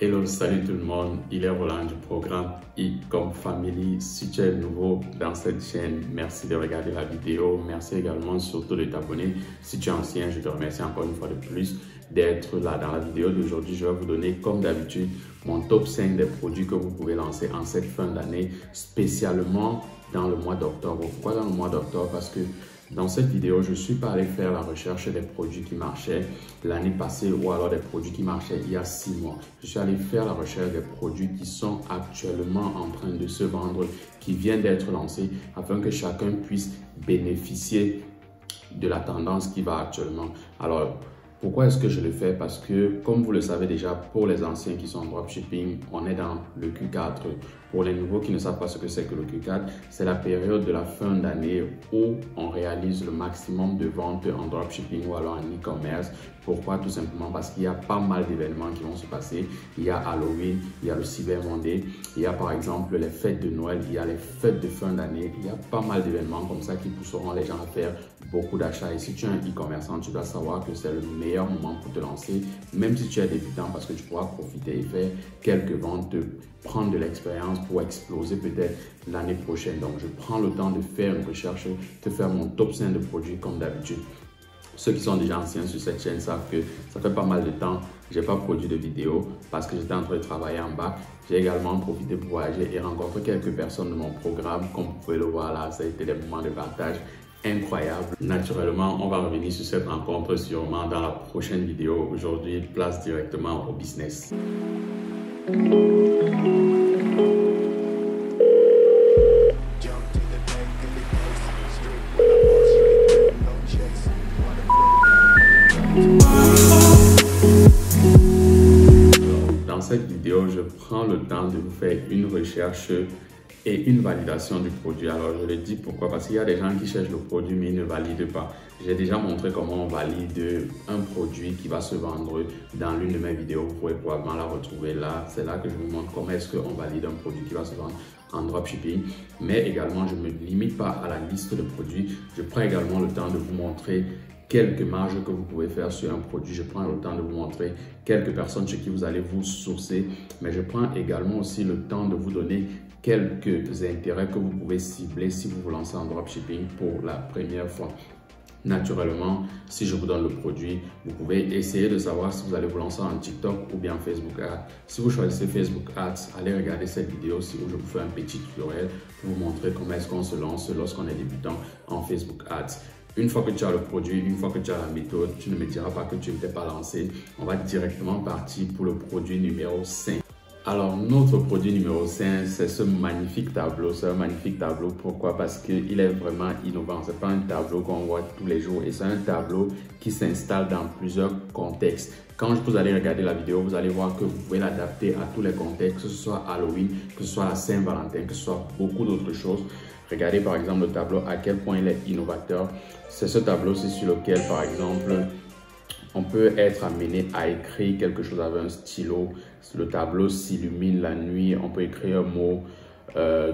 Hello, salut tout le monde, il est Roland du programme I comme Family. Si tu es nouveau dans cette chaîne, merci de regarder la vidéo. Merci également surtout de t'abonner. Si tu es ancien, je te remercie encore une fois de plus d'être là. Dans la vidéo d'aujourd'hui, je vais vous donner comme d'habitude mon top 5 des produits que vous pouvez lancer en cette fin d'année, spécialement dans le mois d'octobre. Pourquoi dans le mois d'octobre? Parce que dans cette vidéo, je ne suis pas allé faire la recherche des produits qui marchaient l'année passée ou alors des produits qui marchaient il y a 6 mois. Je suis allé faire la recherche des produits qui sont actuellement en train de se vendre, qui viennent d'être lancés, afin que chacun puisse bénéficier de la tendance qui va actuellement. Alors, pourquoi est-ce que je le fais? Parce que, comme vous le savez déjà, pour les anciens qui sont en dropshipping, on est dans le Q4. Pour les nouveaux qui ne savent pas ce que c'est que le Q4, c'est la période de la fin d'année où on réalise le maximum de ventes en dropshipping ou alors en e-commerce. Pourquoi? Tout simplement parce qu'il y a pas mal d'événements qui vont se passer. Il y a Halloween, il y a le Cyber Monday, il y a par exemple les fêtes de Noël, il y a les fêtes de fin d'année. Il y a pas mal d'événements comme ça qui pousseront les gens à faire beaucoup d'achats. Et si tu es un e-commerçant, tu dois savoir que c'est le meilleur moment pour te lancer, même si tu es débutant, parce que tu pourras profiter et faire quelques ventes, prendre de l'expérience pour exploser peut-être l'année prochaine. Donc, je prends le temps de faire une recherche, de faire mon top 5 de produits comme d'habitude. Ceux qui sont déjà anciens sur cette chaîne savent que ça fait pas mal de temps que je n'ai pas produit de vidéo parce que j'étais en train de travailler en bac. J'ai également profité pour voyager et rencontrer quelques personnes de mon programme. Comme vous pouvez le voir là, ça a été des moments de partage incroyables. Naturellement, on va revenir sur cette rencontre sûrement dans la prochaine vidéo. Aujourd'hui, place directement au business. Dans cette vidéo, je prends le temps de vous faire une recherche et une validation du produit. Alors, je le dis pourquoi? Parce qu'il y a des gens qui cherchent le produit mais ils ne valident pas. J'ai déjà montré comment on valide un produit qui va se vendre dans l'une de mes vidéos. Vous pouvez probablement la retrouver là. C'est là que je vous montre comment est-ce qu'on valide un produit qui va se vendre en dropshipping. Mais également, je ne me limite pas à la liste de produits. Je prends également le temps de vous montrer quelques marges que vous pouvez faire sur un produit. Je prends le temps de vous montrer quelques personnes chez qui vous allez vous sourcer. Mais je prends également aussi le temps de vous donner quelques intérêts que vous pouvez cibler si vous vous lancez en dropshipping pour la première fois. Naturellement, si je vous donne le produit, vous pouvez essayer de savoir si vous allez vous lancer en TikTok ou bien Facebook Ads. Si vous choisissez Facebook Ads, allez regarder cette vidéo où je vous fais un petit tutoriel pour vous montrer comment est-ce qu'on se lance lorsqu'on est débutant en Facebook Ads. Une fois que tu as le produit, une fois que tu as la méthode, tu ne me diras pas que tu ne t'es pas lancé. On va directement partir pour le produit numéro 5. Alors, notre produit numéro 5, c'est ce magnifique tableau. C'est un magnifique tableau. Pourquoi? Parce qu'il est vraiment innovant. Ce n'est pas un tableau qu'on voit tous les jours. Et c'est un tableau qui s'installe dans plusieurs contextes. Quand vous allez regarder la vidéo, vous allez voir que vous pouvez l'adapter à tous les contextes, que ce soit Halloween, que ce soit la Saint-Valentin, que ce soit beaucoup d'autres choses. Regardez par exemple le tableau, à quel point il est innovateur. C'est ce tableau-ci sur lequel, par exemple, on peut être amené à écrire quelque chose avec un stylo. Le tableau s'illumine la nuit. On peut écrire un mot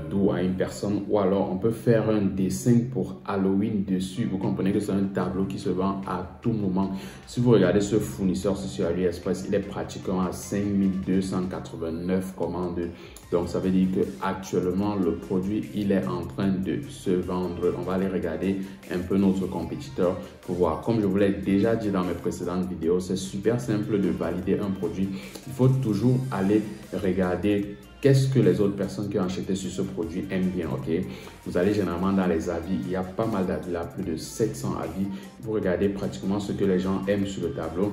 doux à une personne. Ou alors, on peut faire un dessin pour Halloween dessus. Vous comprenez que c'est un tableau qui se vend à tout moment. Si vous regardez ce fournisseur sur AliExpress, il est pratiquement à 5289 commandes. Donc, ça veut dire qu'actuellement, le produit, il est en train de se vendre. On va aller regarder un peu notre compétiteur pour voir. Comme je vous l'ai déjà dit dans mes précédentes vidéos, c'est super simple de valider un produit. Il faut toujours aller regarder qu'est-ce que les autres personnes qui ont acheté sur ce produit aiment bien, ok? Vous allez généralement dans les avis, il y a pas mal d'avis là, plus de 700 avis. Vous regardez pratiquement ce que les gens aiment sur le tableau.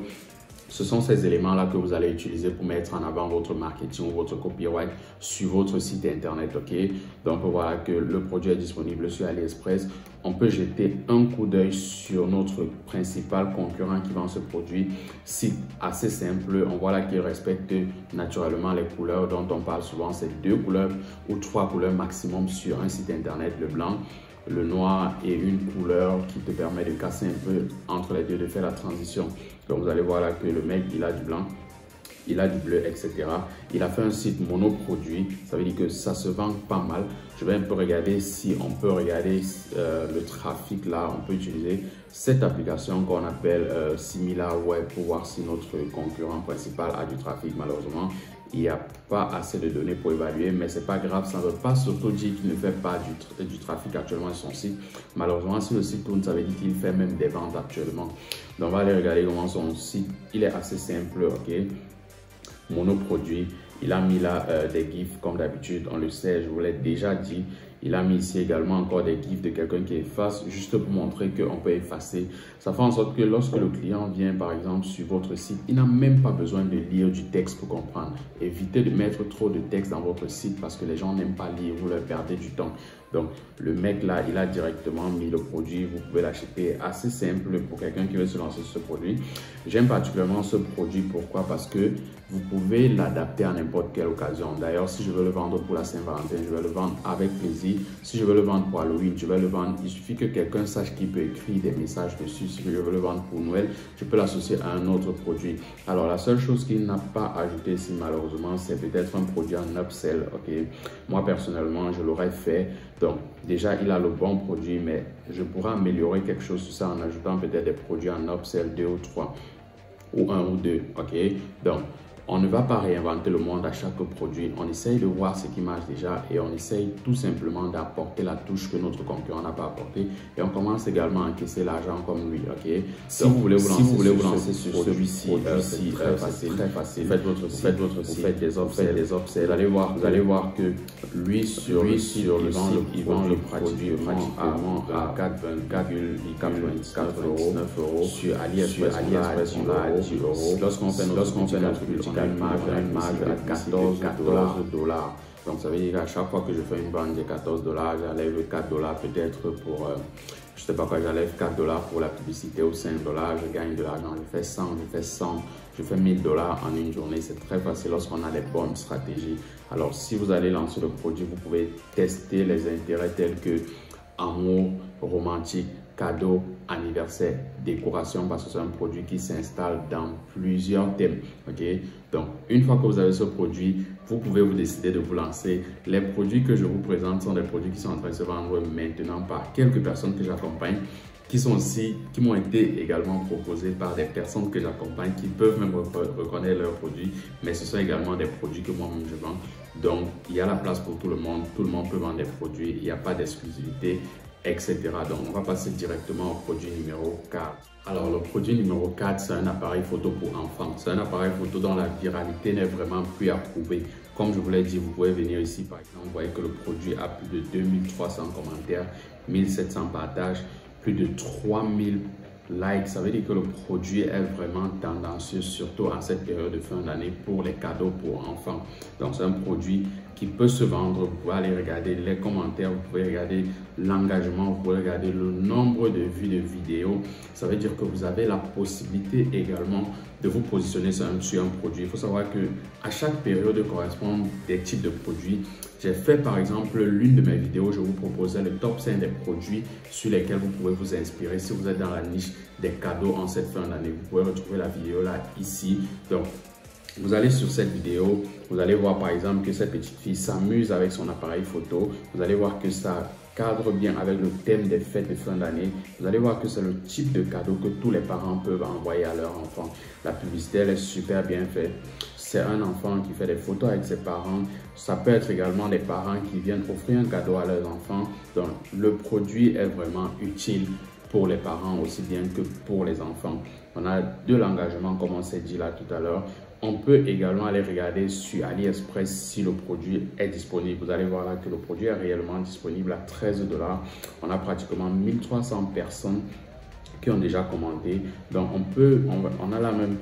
Ce sont ces éléments-là que vous allez utiliser pour mettre en avant votre marketing ou votre copyright sur votre site internet, ok? Donc voilà que le produit est disponible sur AliExpress. On peut jeter un coup d'œil sur notre principal concurrent qui vend ce produit. Site assez simple, on voit là qu'il respecte naturellement les couleurs dont on parle souvent. C'est 2 couleurs ou 3 couleurs maximum sur un site internet, le blanc, le noir et une couleur qui te permet de casser un peu entre les deux, de faire la transition. Donc vous allez voir là que le mec, il a du blanc, il a du bleu, etc. Il a fait un site monoproduit, ça veut dire que ça se vend pas mal. Je vais un peu regarder si on peut regarder le trafic là. On peut utiliser cette application qu'on appelle SimilarWeb pour voir si notre concurrent principal a du trafic. Malheureusement, il n'y a pas assez de données pour évaluer, mais c'est pas grave, ça ne veut pas surtout dire qu'il ne fait pas du trafic actuellement sur son site. Malheureusement, si le site tourne, ça veut dire qu'il fait même des ventes actuellement. Donc, on va aller regarder comment son site, il est assez simple, ok. Monoproduit, il a mis là des gifs comme d'habitude, on le sait, je vous l'ai déjà dit. Il a mis ici également encore des gifs de quelqu'un qui efface, juste pour montrer qu'on peut effacer. Ça fait en sorte que lorsque le client vient par exemple sur votre site, il n'a même pas besoin de lire du texte pour comprendre. Évitez de mettre trop de texte dans votre site parce que les gens n'aiment pas lire, vous leur perdez du temps. Donc le mec là, il a directement mis le produit, vous pouvez l'acheter, assez simple pour quelqu'un qui veut se lancer sur ce produit. J'aime particulièrement ce produit, pourquoi? Parce que vous pouvez l'adapter à n'importe quelle occasion. D'ailleurs, si je veux le vendre pour la Saint-Valentin, je vais le vendre avec plaisir. Si je veux le vendre pour Halloween, je vais le vendre. Il suffit que quelqu'un sache qu'il peut écrire des messages dessus. Si je veux le vendre pour Noël, je peux l'associer à un autre produit. Alors, la seule chose qu'il n'a pas ajouté ici, malheureusement, c'est peut-être un produit en upsell. Ok, moi, personnellement, je l'aurais fait. Donc, déjà, il a le bon produit, mais je pourrais améliorer quelque chose sur ça en ajoutant peut-être des produits en upsell, 2 ou 3, ou 1 ou 2. Ok, donc, on ne va pas réinventer le monde à chaque produit. On essaye de voir ce qui marche déjà et on essaye tout simplement d'apporter la touche que notre concurrent n'a pas apportée. Et on commence également à encaisser l'argent comme lui. Ok. Si vous voulez vous lancer sur ce produit-ci, c'est très facile. Faites votre site, vous faites des upsells. Vous allez voir que lui sur le site, il vend le produit pratiquement à 4,99 €. Sur AliExpress, on l'a à 10 €. Lorsqu'on fait notre politique, une marge à 14 $. Donc ça veut dire qu'à chaque fois que je fais une vente de 14 $, j'enlève 4 $ peut-être pour, je sais pas quoi, j'enlève 4 $ pour la publicité ou 5 $, je gagne de l'argent, je fais 100, je fais 1000 $ en une journée. C'est très facile lorsqu'on a les bonnes stratégies. Alors si vous allez lancer le produit, vous pouvez tester les intérêts tels que amour, romantique, cadeau, anniversaire, décoration, parce que c'est un produit qui s'installe dans plusieurs thèmes. Ok, donc une fois que vous avez ce produit, vous pouvez vous décider de vous lancer. Les produits que je vous présente sont des produits qui sont en train de se vendre maintenant par quelques personnes que j'accompagne, qui m'ont été également proposés par des personnes que j'accompagne, qui peuvent même reconnaître leurs produits, mais ce sont également des produits que moi-même je vends. Donc il y a la place pour tout le monde peut vendre des produits, il n'y a pas d'exclusivité, etc. Donc, on va passer directement au produit numéro 4. Alors, le produit numéro 4, c'est un appareil photo pour enfants. C'est un appareil photo dont la viralité n'est vraiment plus à prouver. Comme je vous l'ai dit, vous pouvez venir ici, par exemple, vous voyez que le produit a plus de 2300 commentaires, 1700 partages, plus de 3000 likes. Ça veut dire que le produit est vraiment tendancieux, surtout en cette période de fin d'année pour les cadeaux pour enfants. Donc, c'est un produit qui peut se vendre. Vous pouvez aller regarder les commentaires, vous pouvez regarder l'engagement, vous pouvez regarder le nombre de vues de vidéos. Ça veut dire que vous avez la possibilité également de vous positionner sur un produit. Il faut savoir que à chaque période correspond des types de produits. J'ai fait par exemple l'une de mes vidéos, je vous proposais le top 5 des produits sur lesquels vous pouvez vous inspirer si vous êtes dans la niche des cadeaux en cette fin d'année. Vous pouvez retrouver la vidéo là, ici. Donc, vous allez sur cette vidéo, vous allez voir par exemple que cette petite fille s'amuse avec son appareil photo. Vous allez voir que ça cadre bien avec le thème des fêtes de fin d'année. Vous allez voir que c'est le type de cadeau que tous les parents peuvent envoyer à leur enfant. La publicité, elle est super bien faite. C'est un enfant qui fait des photos avec ses parents. Ça peut être également des parents qui viennent offrir un cadeau à leurs enfants. Donc, le produit est vraiment utile pour les parents aussi bien que pour les enfants. On a de l'engagement, comme on s'est dit là tout à l'heure. On peut également aller regarder sur AliExpress si le produit est disponible. Vous allez voir là que le produit est réellement disponible à 13 $. On a pratiquement 1300 personnes qui ont déjà commandé. Donc, on a là même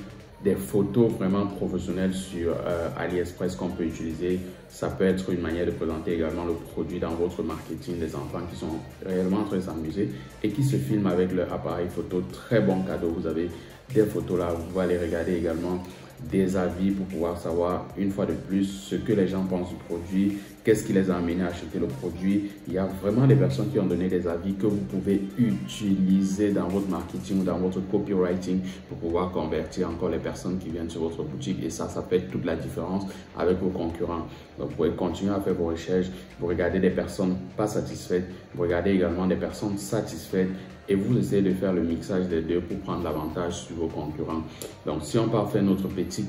des photos vraiment professionnelles sur AliExpress qu'on peut utiliser. Ça peut être une manière de présenter également le produit dans votre marketing des enfants qui sont réellement en train de s'amuser et qui se filment avec leur appareil photo. Très bon cadeau. Vous avez des photos là. Vous pouvez aller regarder également des avis pour pouvoir savoir une fois de plus ce que les gens pensent du produit, qu'est-ce qui les a amenés à acheter le produit. Il y a vraiment des personnes qui ont donné des avis que vous pouvez utiliser dans votre marketing ou dans votre copywriting pour pouvoir convertir encore les personnes qui viennent sur votre boutique, et ça fait toute la différence avec vos concurrents. Donc vous pouvez continuer à faire vos recherches, vous regardez des personnes pas satisfaites, vous regardez également des personnes satisfaites et vous essayez de faire le mixage des deux pour prendre l'avantage sur vos concurrents. Donc si on part faire notre petit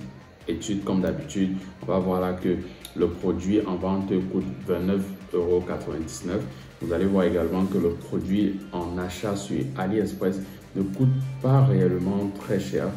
étude comme d'habitude. On va voir là que le produit en vente coûte 29,99 €. Vous allez voir également que le produit en achat sur AliExpress ne coûte pas réellement très cher.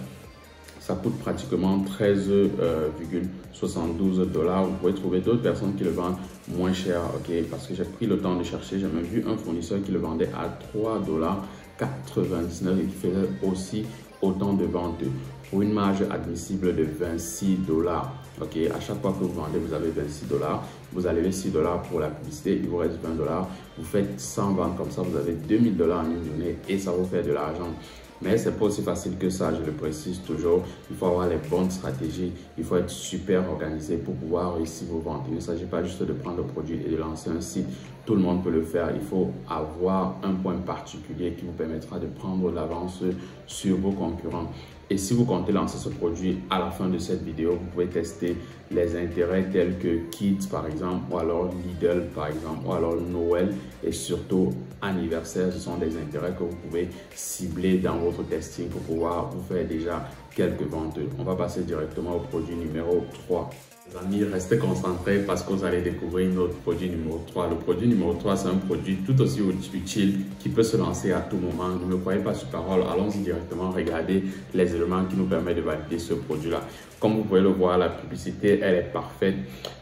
Ça coûte pratiquement 13,72 $. Vous pouvez trouver d'autres personnes qui le vendent moins cher, ok? Parce que j'ai pris le temps de chercher. J'ai même vu un fournisseur qui le vendait à 3,99 $ et qui faisait aussi autant de ventes pour une marge admissible de 26 $. Ok, à chaque fois que vous vendez, vous avez 26 $. Vous enlevez 6 $ pour la publicité, il vous reste 20 $. Vous faites 100 ventes comme ça, vous avez 2000 $ en une journée et ça vous fait de l'argent. Mais ce n'est pas aussi facile que ça, je le précise toujours. Il faut avoir les bonnes stratégies, il faut être super organisé pour pouvoir réussir vos ventes. Il ne s'agit pas juste de prendre le produit et de lancer un site. Tout le monde peut le faire. Il faut avoir un point particulier qui vous permettra de prendre l'avance sur vos concurrents. Et si vous comptez lancer ce produit à la fin de cette vidéo, vous pouvez tester les intérêts tels que Kids par exemple, ou alors Lidl par exemple, ou alors Noël et surtout anniversaire. Ce sont des intérêts que vous pouvez cibler dans votre testing pour pouvoir vous faire déjà quelques ventes. On va passer directement au produit numéro 3. Les amis, restez concentrés parce que vous allez découvrir notre produit numéro 3. Le produit numéro 3, c'est un produit tout aussi utile qui peut se lancer à tout moment. Ne me croyez pas sur parole, allons-y directement regarder les éléments qui nous permettent de valider ce produit-là. Comme vous pouvez le voir, la publicité, elle est parfaite.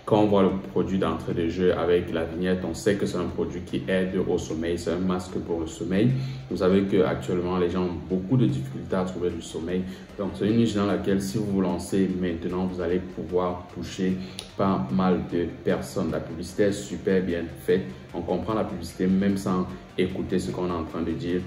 Quand on voit le produit d'entrée de jeu avec la vignette, on sait que c'est un produit qui aide au sommeil. C'est un masque pour le sommeil. Vous savez qu'actuellement, les gens ont beaucoup de difficultés à trouver du sommeil. Donc, c'est une niche dans laquelle, si vous vous lancez maintenant, vous allez pouvoir toucher pas mal de personnes. La publicité est super bien faite. On comprend la publicité même sans écouter ce qu'on est en train de dire.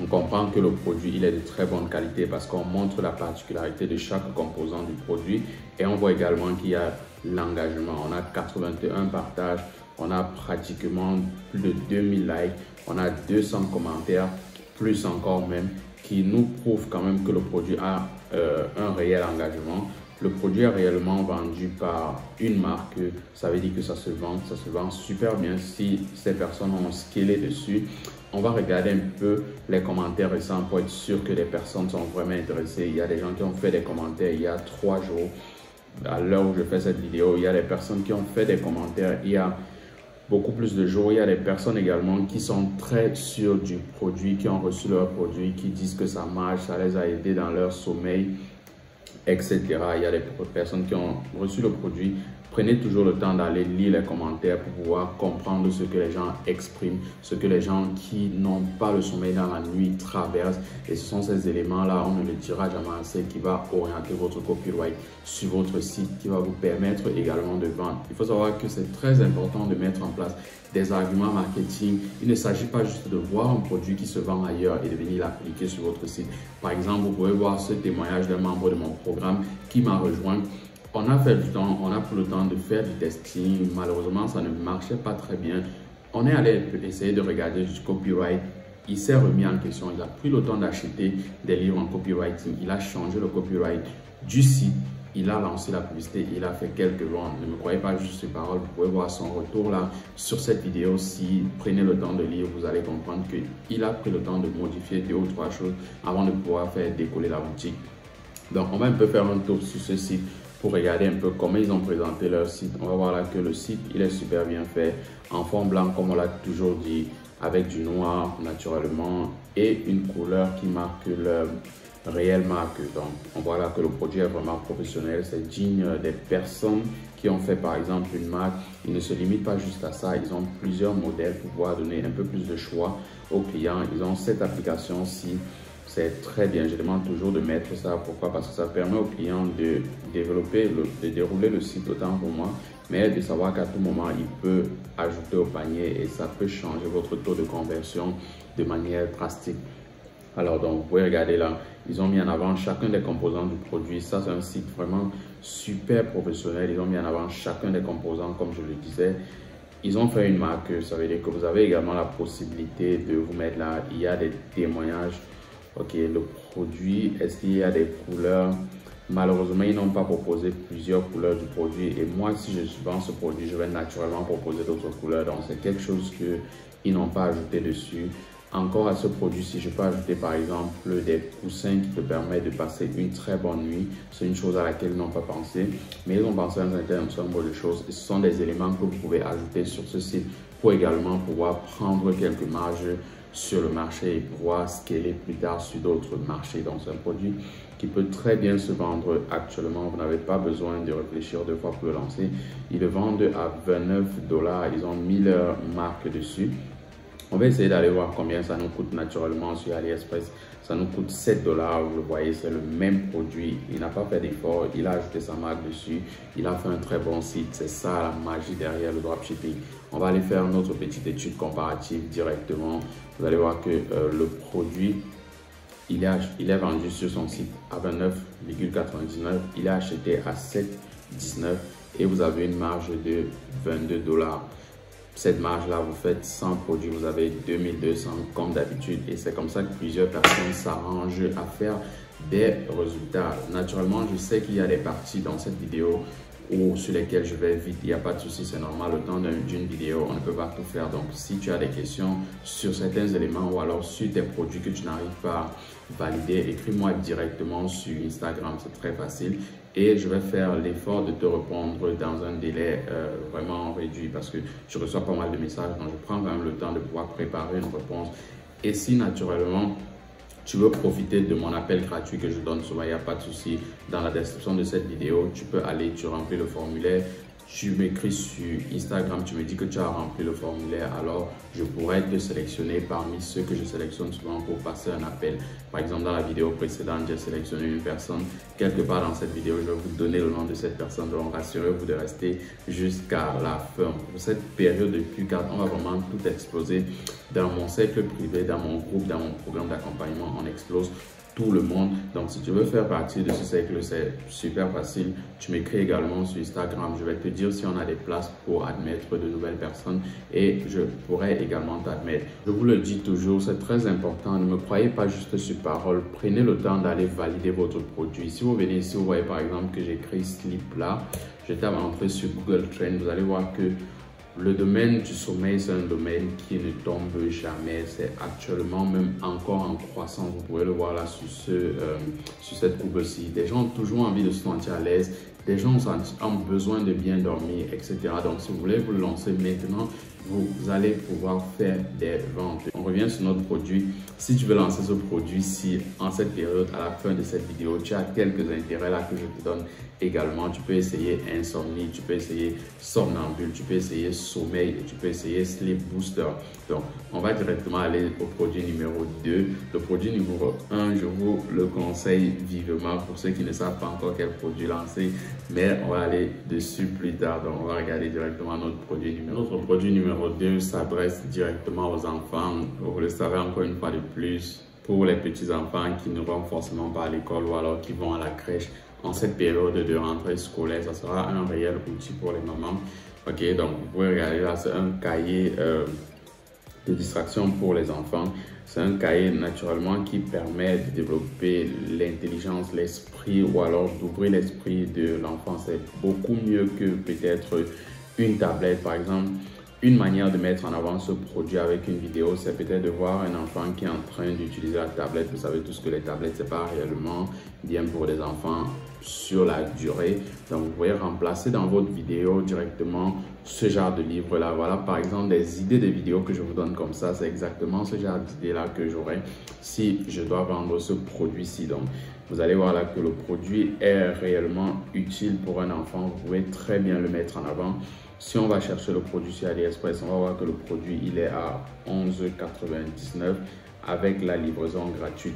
On comprend que le produit il est de très bonne qualité parce qu'on montre la particularité de chaque composant du produit et on voit également qu'il y a l'engagement. On a 81 partages, on a pratiquement plus de 2000 likes, on a 200 commentaires, plus encore même, qui nous prouvent quand même que le produit a un réel engagement. Le produit est réellement vendu par une marque, ça veut dire que ça se vend super bien si ces personnes ont scalé dessus. On va regarder un peu les commentaires récents pour être sûr que les personnes sont vraiment intéressées. Il y a des gens qui ont fait des commentaires il y a 3 jours. À l'heure où je fais cette vidéo, il y a des personnes qui ont fait des commentaires il y a beaucoup plus de jours. Il y a des personnes également qui sont très sûres du produit, qui ont reçu leur produit, qui disent que ça marche, ça les a aidés dans leur sommeil, etc. Il y a des personnes qui ont reçu le produit. Prenez toujours le temps d'aller lire les commentaires pour pouvoir comprendre ce que les gens expriment, ce que les gens qui n'ont pas le sommeil dans la nuit traversent. Et ce sont ces éléments-là, on ne le dira jamais assez, qui va orienter votre copyright sur votre site, qui va vous permettre également de vendre. Il faut savoir que c'est très important de mettre en place des arguments marketing. Il ne s'agit pas juste de voir un produit qui se vend ailleurs et de venir l'appliquer sur votre site. Par exemple, vous pouvez voir ce témoignage d'un membre de mon programme qui m'a rejoint. On a fait du temps, on a pris le temps de faire du testing. Malheureusement, ça ne marchait pas très bien. On est allé essayer de regarder du copyright. Il s'est remis en question. Il a pris le temps d'acheter des livres en copywriting. Il a changé le copyright du site. Il a lancé la publicité. Il a fait quelques ventes. Ne me croyez pas juste ces paroles. Vous pouvez voir son retour là sur cette vidéo. Si prenez le temps de lire, vous allez comprendre qu'il a pris le temps de modifier 2 ou 3 choses avant de pouvoir faire décoller la boutique. Donc, on va un peu faire un tour sur ce site pour regarder un peu comment ils ont présenté leur site. On va voir là que le site, il est super bien fait, en fond blanc comme on l'a toujours dit, avec du noir naturellement et une couleur qui marque leur réelle marque. Donc, on voit là que le produit est vraiment professionnel, c'est digne des personnes qui ont fait par exemple une marque. Ils ne se limitent pas juste à ça, ils ont plusieurs modèles pour pouvoir donner un peu plus de choix aux clients. Ils ont cette application-ci. C'est très bien, je demande toujours de mettre ça. Pourquoi? Parce que ça permet aux clients de dérouler le site autant pour moi, mais de savoir qu'à tout moment, il peut ajouter au panier et ça peut changer votre taux de conversion de manière drastique. Alors, donc, vous pouvez regarder là, ils ont mis en avant chacun des composants du produit. Ça, c'est un site vraiment super professionnel. Ils ont mis en avant chacun des composants, comme je le disais. Ils ont fait une marque, ça veut dire que vous avez également la possibilité de vous mettre là. Il y a des témoignages. Ok, le produit, est-ce qu'il y a des couleurs? Malheureusement, ils n'ont pas proposé plusieurs couleurs du produit. Et moi, si je vends ce produit, je vais naturellement proposer d'autres couleurs. Donc, c'est quelque chose qu'ils n'ont pas ajouté dessus. encore à ce produit-ci, je peux ajouter par exemple des coussins qui te permettent de passer une très bonne nuit. C'est une chose à laquelle ils n'ont pas pensé, mais ils ont pensé à un certain nombre de choses. Et ce sont des éléments que vous pouvez ajouter sur ce site pour également pouvoir prendre quelques marges sur le marché et pouvoir scaler plus tard sur d'autres marchés. Donc c'est un produit qui peut très bien se vendre actuellement. Vous n'avez pas besoin de réfléchir deux fois pour le lancer. Ils le vendent à 29 $. Ils ont 1000 marques dessus. On va essayer d'aller voir combien ça nous coûte naturellement sur AliExpress. Ça nous coûte 7 $. Vous le voyez, c'est le même produit. Il n'a pas fait d'effort. Il a ajouté sa marque dessus. Il a fait un très bon site. C'est ça la magie derrière le dropshipping. On va aller faire notre petite étude comparative directement. Vous allez voir que le produit, il est vendu sur son site à 29,99 $. Il est acheté à 7,19 € et vous avez une marge de 22 $. Cette marge-là, vous faites 100 produits, vous avez 2200 comme d'habitude. Et c'est comme ça que plusieurs personnes s'arrangent à faire des résultats. Naturellement, je sais qu'il y a des parties dans cette vidéo sur lesquelles je vais vite. Il n'y a pas de souci, c'est normal. Le temps d'une vidéo, on ne peut pas tout faire. Donc, si tu as des questions sur certains éléments ou alors sur des produits que tu n'arrives pas à valider, écris-moi directement sur Instagram. C'est très facile. Et je vais faire l'effort de te répondre dans un délai vraiment réduit parce que je reçois pas mal de messages. Donc, je prends quand même le temps de pouvoir préparer une réponse. Et si naturellement, tu veux profiter de mon appel gratuit que je donne souvent, il n'y a pas de souci. Dans la description de cette vidéo, tu peux aller, tu remplis le formulaire. Tu m'écris sur Instagram, tu me dis que tu as rempli le formulaire, alors je pourrais te sélectionner parmi ceux que je sélectionne souvent pour passer un appel. Par exemple, dans la vidéo précédente, j'ai sélectionné une personne. Quelque part dans cette vidéo, je vais vous donner le nom de cette personne. Donc, rassurez-vous de rester jusqu'à la fin. Pour cette période de Q4, on va vraiment tout exploser. Dans mon cercle privé, dans mon groupe, dans mon programme d'accompagnement, on explose tout le monde. Donc, si tu veux faire partie de ce cercle, c'est super facile. Tu m'écris également sur Instagram. Je vais te dire si on a des places pour admettre de nouvelles personnes et je pourrais également t'admettre. Je vous le dis toujours, c'est très important. Ne me croyez pas juste sur parole. Prenez le temps d'aller valider votre produit. Si vous venez ici, vous voyez par exemple que j'écris slip là. Je tape entrer sur Google Trends. Vous allez voir que le domaine du sommeil, c'est un domaine qui ne tombe jamais. C'est actuellement même encore en croissance. Vous pouvez le voir là sur cette courbe-ci. Des gens ont toujours envie de se sentir à l'aise. Des gens ont besoin de bien dormir, etc. Donc, si vous voulez vous lancer maintenant, vous allez pouvoir faire des ventes. On revient sur notre produit. Si tu veux lancer ce produit-ci en cette période, à la fin de cette vidéo, tu as quelques intérêts là que je te donne également. Tu peux essayer insomnie, tu peux essayer somnambule, tu peux essayer sommeil et tu peux essayer sleep booster. Donc, on va directement aller au produit numéro 2. Le produit numéro 1, je vous le conseille vivement pour ceux qui ne savent pas encore quel produit lancer, mais on va aller dessus plus tard. Donc, on va regarder directement notre produit numéro 2. Notre produit numéro 2 s'adresse directement aux enfants. Vous le savez encore une fois de plus, pour les petits enfants qui ne vont forcément pas à l'école ou alors qui vont à la crèche. En cette période de rentrée scolaire, ça sera un réel outil pour les mamans. Ok, donc vous pouvez regarder là, c'est un cahier de distraction pour les enfants. C'est un cahier naturellement qui permet de développer l'intelligence, l'esprit ou alors d'ouvrir l'esprit de l'enfant. C'est beaucoup mieux que peut-être une tablette. Par exemple, une manière de mettre en avant ce produit avec une vidéo, c'est peut-être de voir un enfant qui est en train d'utiliser la tablette. Vous savez tous que les tablettes, c'est pas réellement bien pour les enfants sur la durée. Donc, vous pouvez remplacer dans votre vidéo directement ce genre de livre-là. Voilà, par exemple, des idées de vidéos que je vous donne comme ça. C'est exactement ce genre d'idées-là que j'aurai si je dois vendre ce produit-ci. Donc, vous allez voir là que le produit est réellement utile pour un enfant. Vous pouvez très bien le mettre en avant. Si on va chercher le produit sur AliExpress, on va voir que le produit il est à 11,99 € avec la livraison gratuite.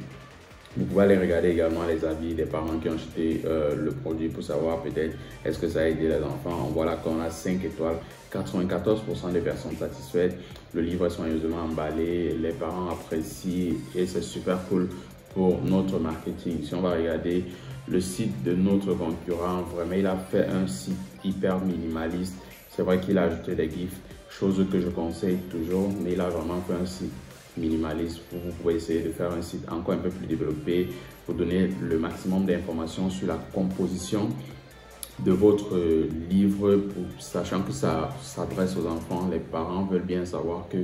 Vous pouvez aller regarder également les avis des parents qui ont acheté le produit pour savoir peut-être est-ce que ça a aidé les enfants. On voit là qu'on a 5 étoiles, 94% des personnes satisfaites. Le livre est soigneusement emballé, les parents apprécient et c'est super cool pour notre marketing. Si on va regarder le site de notre concurrent, vraiment il a fait un site hyper minimaliste. C'est vrai qu'il a ajouté des gifs, chose que je conseille toujours, mais il a vraiment fait un site minimaliste. Vous pouvez essayer de faire un site encore un peu plus développé pour donner le maximum d'informations sur la composition de votre livre, sachant que ça s'adresse aux enfants. Les parents veulent bien savoir que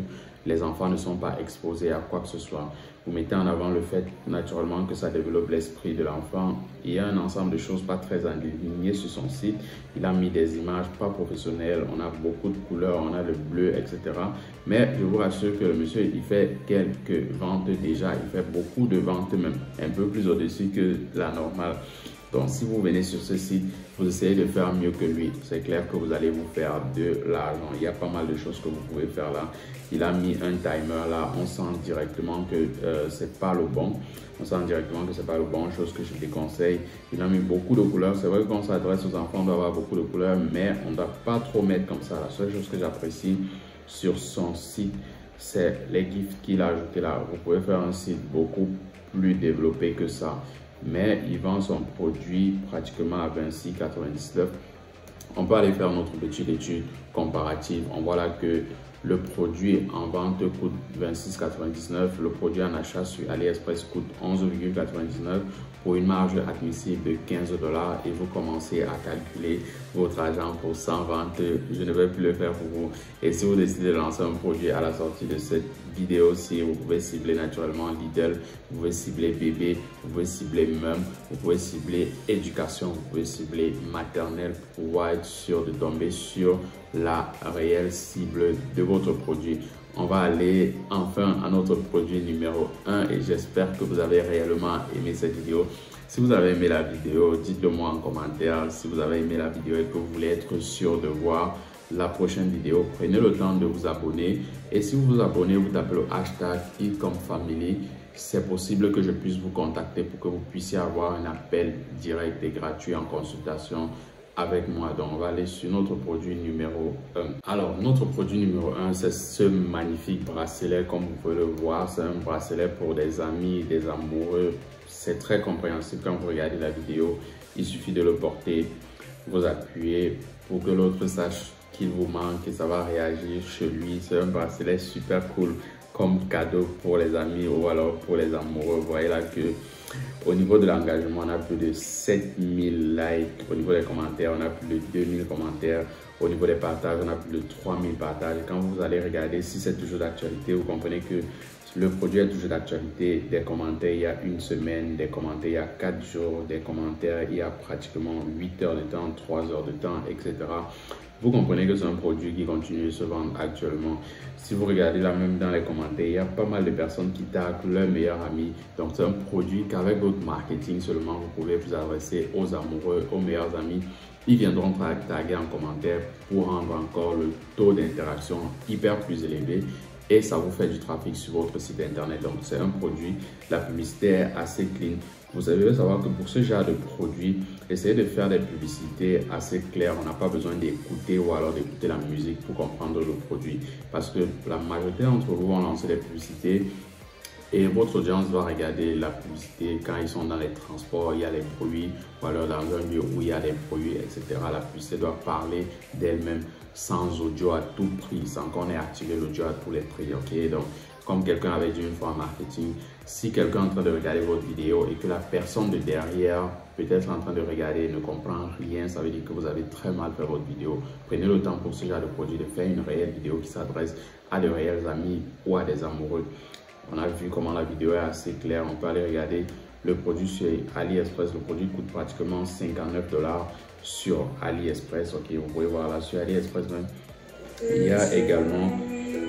les enfants ne sont pas exposés à quoi que ce soit. Vous mettez en avant le fait naturellement que ça développe l'esprit de l'enfant. Il y a un ensemble de choses pas très alignées sur son site. Il a mis des images pas professionnelles, on a beaucoup de couleurs, on a le bleu, etc. Mais je vous rassure que le monsieur, il fait quelques ventes déjà. Il fait beaucoup de ventes, même un peu plus au-dessus que la normale. Donc, si vous venez sur ce site, vous essayez de faire mieux que lui. C'est clair que vous allez vous faire de l'argent. Il y a pas mal de choses que vous pouvez faire là. Il a mis un timer là. On sent directement que c'est pas le bon. On sent directement que c'est pas le bon, chose que je déconseille. Il a mis beaucoup de couleurs. C'est vrai que quand on s'adresse aux enfants, on doit avoir beaucoup de couleurs, mais on ne doit pas trop mettre comme ça. La seule chose que j'apprécie sur son site, c'est les gifs qu'il a ajoutés là. Vous pouvez faire un site beaucoup plus développé que ça. Mais il vend son produit pratiquement à 26,99. On peut aller faire notre petite étude comparative. On voit là que le produit en vente coûte 26,99. Le produit en achat sur AliExpress coûte 11,99 pour une marge admissible de 15 $. Et vous commencez à calculer votre argent pour 100 ventes. Je ne vais plus le faire pour vous. Et si vous décidez de lancer un produit à la sortie de cette vidéo-ci, vous pouvez cibler naturellement Lidl, vous pouvez cibler bébé, vous pouvez cibler mum, vous pouvez cibler éducation, vous pouvez cibler maternelle pour pouvoir être sûr de tomber sur la réelle cible de votre produit. On va aller enfin à notre produit numéro 1 et j'espère que vous avez réellement aimé cette vidéo. Si vous avez aimé la vidéo, dites-le moi en commentaire. Si vous avez aimé la vidéo et que vous voulez être sûr de voir la prochaine vidéo, prenez le temps de vous abonner. Et si vous vous abonnez, vous tapez le hashtag #ILCOMFamily. C'est possible que je puisse vous contacter pour que vous puissiez avoir un appel direct et gratuit en consultation avec moi. Donc, on va aller sur notre produit numéro 1. Alors, notre produit numéro 1, c'est ce magnifique bracelet. Comme vous pouvez le voir, c'est un bracelet pour des amis, des amoureux. C'est très compréhensible quand vous regardez la vidéo. Il suffit de le porter, vous appuyez pour que l'autre sache qu'il vous manque et ça va réagir chez lui. C'est un bracelet super cool comme cadeau pour les amis ou alors pour les amoureux. Vous voyez là que au niveau de l'engagement, on a plus de 7000 likes. Au niveau des commentaires, on a plus de 2000 commentaires. Au niveau des partages, on a plus de 3000 partages. Quand vous allez regarder si c'est toujours d'actualité, vous comprenez que le produit est toujours d'actualité. Des commentaires il y a une semaine, des commentaires il y a 4 jours, des commentaires il y a pratiquement 8 heures de temps, 3 heures de temps, etc. Vous comprenez que c'est un produit qui continue de se vendre actuellement. Si vous regardez là même dans les commentaires, il y a pas mal de personnes qui taguent leur meilleur ami. Donc c'est un produit qu'avec votre marketing seulement, vous pouvez vous adresser aux amoureux, aux meilleurs amis. Ils viendront taguer en commentaire pour rendre encore le taux d'interaction hyper plus élevé. Et ça vous fait du trafic sur votre site internet. Donc c'est un produit, la publicité est assez clean. Vous devez savoir que pour ce genre de produit, essayez de faire des publicités assez claires. On n'a pas besoin d'écouter ou alors d'écouter la musique pour comprendre le produit. Parce que la majorité d'entre vous vont lancer des publicités et votre audience va regarder la publicité quand ils sont dans les transports, il y a les bruits, ou alors dans un lieu où il y a des bruits, etc. La publicité doit parler d'elle-même sans audio à tout prix, sans qu'on ait activé l'audio à tous les prix. Ok, donc comme quelqu'un avait dit une fois en marketing, si quelqu'un est en train de regarder votre vidéo et que la personne de derrière peut-être en train de regarder ne comprend rien, ça veut dire que vous avez très mal fait votre vidéo. Prenez le temps pour ce genre de produit de faire une réelle vidéo qui s'adresse à de réels amis ou à des amoureux. On a vu comment la vidéo est assez claire. On peut aller regarder le produit sur AliExpress. Le produit coûte pratiquement 59 $ sur AliExpress. Ok, vous pouvez voir là sur AliExpress même. Il y a également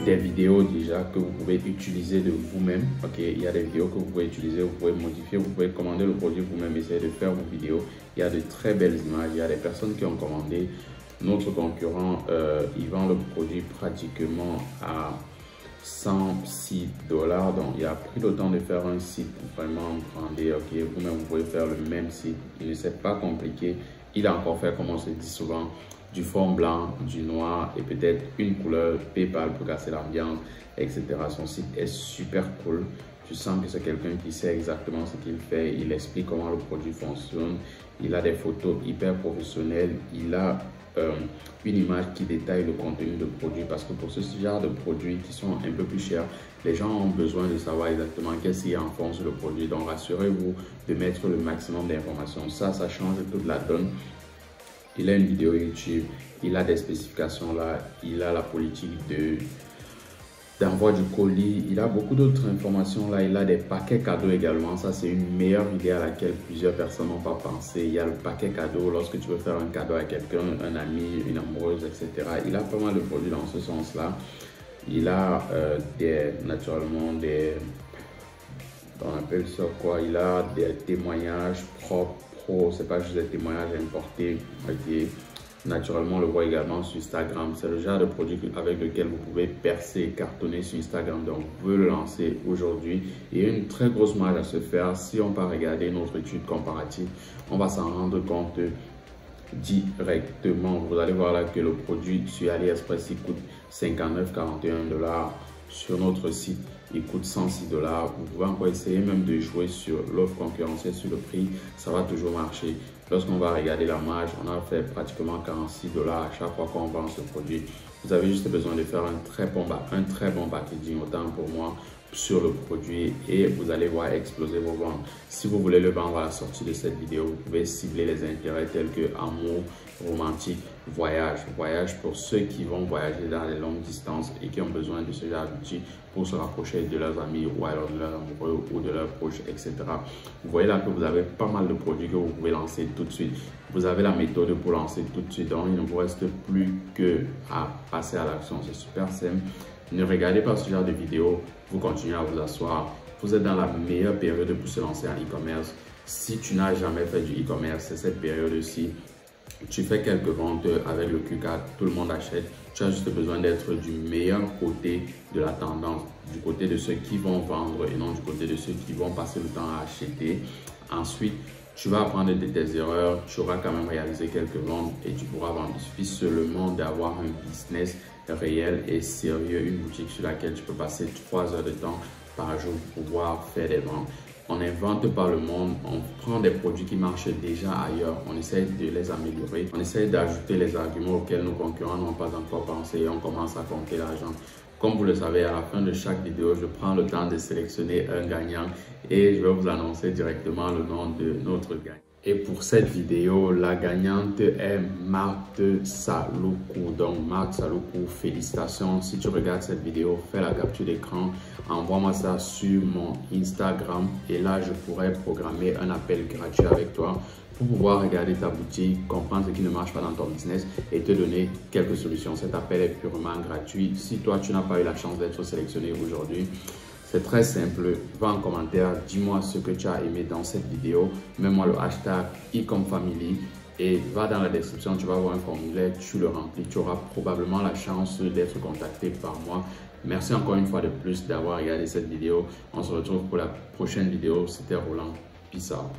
des vidéos déjà que vous pouvez utiliser de vous-même. Ok, il y a des vidéos que vous pouvez utiliser, vous pouvez modifier, vous pouvez commander le produit vous-même, essayer de faire vos vidéos. Il y a de très belles images. Il y a des personnes qui ont commandé. Notre concurrent, il vend le produit pratiquement à 106 $. Donc il a pris le temps de faire un site vraiment brandé. Ok, vous-même vous pouvez faire le même site. Il ne s'est pas compliqué. Il a encore fait, comme on se dit souvent, du fond blanc, du noir et peut-être une couleur PayPal pour casser l'ambiance, etc. Son site est super cool. Tu sens que c'est quelqu'un qui sait exactement ce qu'il fait. Il explique comment le produit fonctionne. Il a des photos hyper professionnelles. Il a une image qui détaille le contenu du produit, parce que pour ce genre de produits qui sont un peu plus chers, les gens ont besoin de savoir exactement qu'est-ce qu'il y a en fond sur le produit. Donc rassurez-vous de mettre le maximum d'informations. Ça change toute la donne. il a une vidéo YouTube, il a des spécifications là, il a la politique d'envoi du colis, il a beaucoup d'autres informations là, il a des paquets cadeaux également. Ça, c'est une meilleure idée à laquelle plusieurs personnes n'ont pas pensé. Il y a le paquet cadeau lorsque tu veux faire un cadeau à quelqu'un, un ami, une amoureuse, etc. Il a pas mal de produits dans ce sens-là. Il a naturellement on appelle ça quoi, il a des témoignages propres, pro, c'est pas juste des témoignages importés. Okay. Naturellement, on le voit également sur Instagram. C'est le genre de produit avec lequel vous pouvez percer et cartonner sur Instagram. Donc, vous pouvez le lancer aujourd'hui. Il y a une très grosse marge à se faire. Si on va regarder notre étude comparative, on va s'en rendre compte directement. Vous allez voir là que le produit sur AliExpress, il coûte 59,41 $. Sur notre site, il coûte 106 $. Vous pouvez encore essayer même de jouer sur l'offre concurrentielle, sur le prix. Ça va toujours marcher. Lorsqu'on va regarder la marge, on a fait pratiquement 46 $ à chaque fois qu'on vend ce produit. Vous avez juste besoin de faire un très bon packaging, autant pour moi, sur le produit, et vous allez voir exploser vos ventes. Si vous voulez le vendre à la sortie de cette vidéo, vous pouvez cibler les intérêts tels que amour, romantique, voyage pour ceux qui vont voyager dans les longues distances et qui ont besoin de ce genre d'outils pour se rapprocher de leurs amis ou alors de leurs amoureux ou de leurs proches, etc. Vous voyez là que vous avez pas mal de produits que vous pouvez lancer tout de suite. Vous avez la méthode pour lancer tout de suite, donc il ne vous reste plus que à passer à l'action. C'est super simple. Ne regardez pas ce genre de vidéos, vous continuez à vous asseoir. Vous êtes dans la meilleure période pour se lancer en e-commerce. Si tu n'as jamais fait du e-commerce, c'est cette période-ci. Tu fais quelques ventes avec le Q4, tout le monde achète. Tu as juste besoin d'être du meilleur côté de la tendance, du côté de ceux qui vont vendre et non du côté de ceux qui vont passer le temps à acheter. Ensuite, tu vas apprendre de tes erreurs, tu auras quand même réalisé quelques ventes et tu pourras vendre. Il suffit seulement d'avoir un business réel et sérieux, une boutique sur laquelle tu peux passer 3 heures de temps par jour pour pouvoir faire des ventes. On n'invente pas le monde, on prend des produits qui marchent déjà ailleurs, on essaie de les améliorer, on essaie d'ajouter les arguments auxquels nos concurrents n'ont pas encore pensé et on commence à compter l'argent. Comme vous le savez, à la fin de chaque vidéo, je prends le temps de sélectionner un gagnant et je vais vous annoncer directement le nom de notre gagnant. Et pour cette vidéo, la gagnante est Marthe Saloukou. Donc Marthe Saloukou, félicitations. Si tu regardes cette vidéo, fais la capture d'écran, envoie-moi ça sur mon Instagram et là je pourrai programmer un appel gratuit avec toi pour pouvoir regarder ta boutique, comprendre ce qui ne marche pas dans ton business et te donner quelques solutions. Cet appel est purement gratuit. Si toi tu n'as pas eu la chance d'être sélectionné aujourd'hui, c'est très simple, va en commentaire, dis-moi ce que tu as aimé dans cette vidéo, mets-moi le hashtag ecomfamily et va dans la description, tu vas voir un formulaire, tu le remplis, tu auras probablement la chance d'être contacté par moi. Merci encore une fois de plus d'avoir regardé cette vidéo. On se retrouve pour la prochaine vidéo. C'était Roland. Peace out.